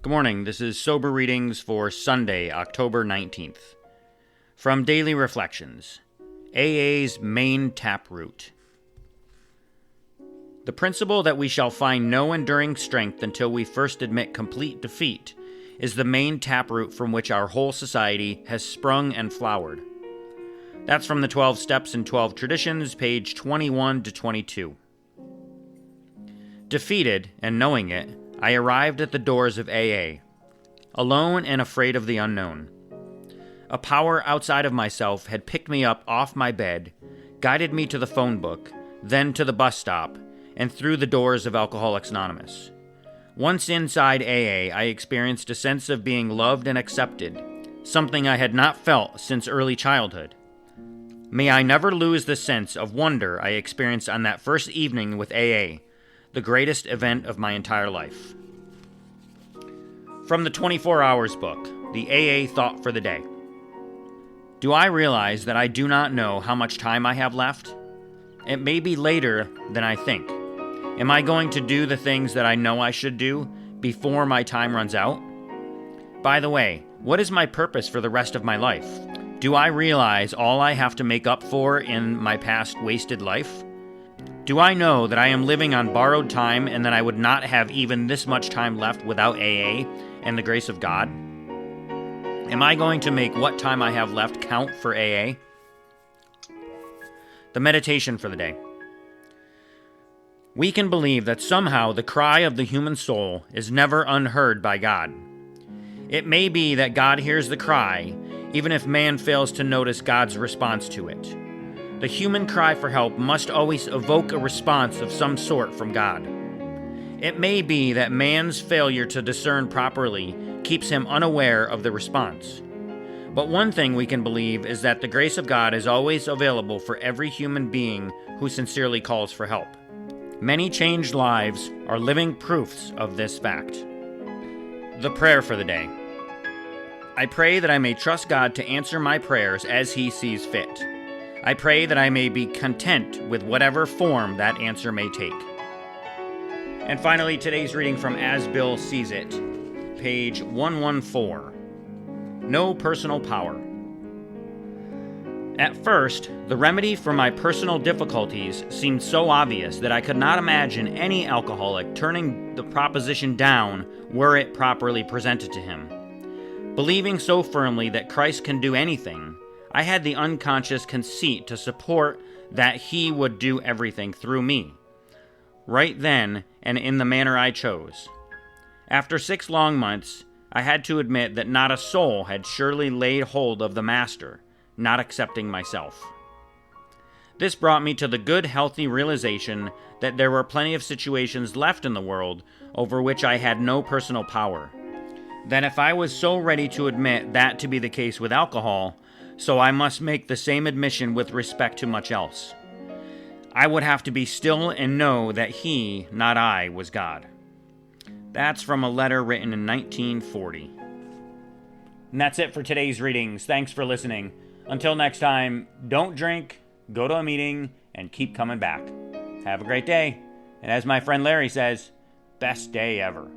Good morning. This is Sober Readings for Sunday, October 19th. From Daily Reflections, AA's main taproot. The principle that we shall find no enduring strength until we first admit complete defeat is the main taproot from which our whole society has sprung and flowered. That's from the 12 Steps and 12 Traditions, page 21 to 22. Defeated, and knowing it, I arrived at the doors of AA, alone and afraid of the unknown. A power outside of myself had picked me up off my bed, guided me to the phone book, then to the bus stop, and through the doors of Alcoholics Anonymous. Once inside AA, I experienced a sense of being loved and accepted, something I had not felt since early childhood. May I never lose the sense of wonder I experienced on that first evening with AA, the greatest event of my entire life. From the 24 Hours book, the AA Thought for the Day. Do I realize that I do not know how much time I have left? It may be later than I think. Am I going to do the things that I know I should do before my time runs out? By the way, what is my purpose for the rest of my life? Do I realize all I have to make up for in my past wasted life? Do I know that I am living on borrowed time and that I would not have even this much time left without AA and the grace of God? Am I going to make what time I have left count for AA? The meditation for the day. We can believe that somehow the cry of the human soul is never unheard by God. It may be that God hears the cry, even if man fails to notice God's response to it. The human cry for help must always evoke a response of some sort from God. It may be that man's failure to discern properly keeps him unaware of the response. But one thing we can believe is that the grace of God is always available for every human being who sincerely calls for help. Many changed lives are living proofs of this fact. The prayer for the day. I pray that I may trust God to answer my prayers as He sees fit. I pray that I may be content with whatever form that answer may take. And finally, today's reading from As Bill Sees It, page 114. No personal power. At first, the remedy for my personal difficulties seemed so obvious that I could not imagine any alcoholic turning the proposition down were it properly presented to him. Believing so firmly that Christ can do anything, I had the unconscious conceit to support that He would do everything through me, right then and in the manner I chose. After 6 long months, I had to admit that not a soul had surely laid hold of the Master, not excepting myself. This brought me to the good, healthy realization that there were plenty of situations left in the world over which I had no personal power. That if I was so ready to admit that to be the case with alcohol, so I must make the same admission with respect to much else. I would have to be still and know that He, not I, was God. That's from a letter written in 1940. And that's it for today's readings. Thanks for listening. Until next time, don't drink, go to a meeting, and keep coming back. Have a great day. And as my friend Larry says, best day ever.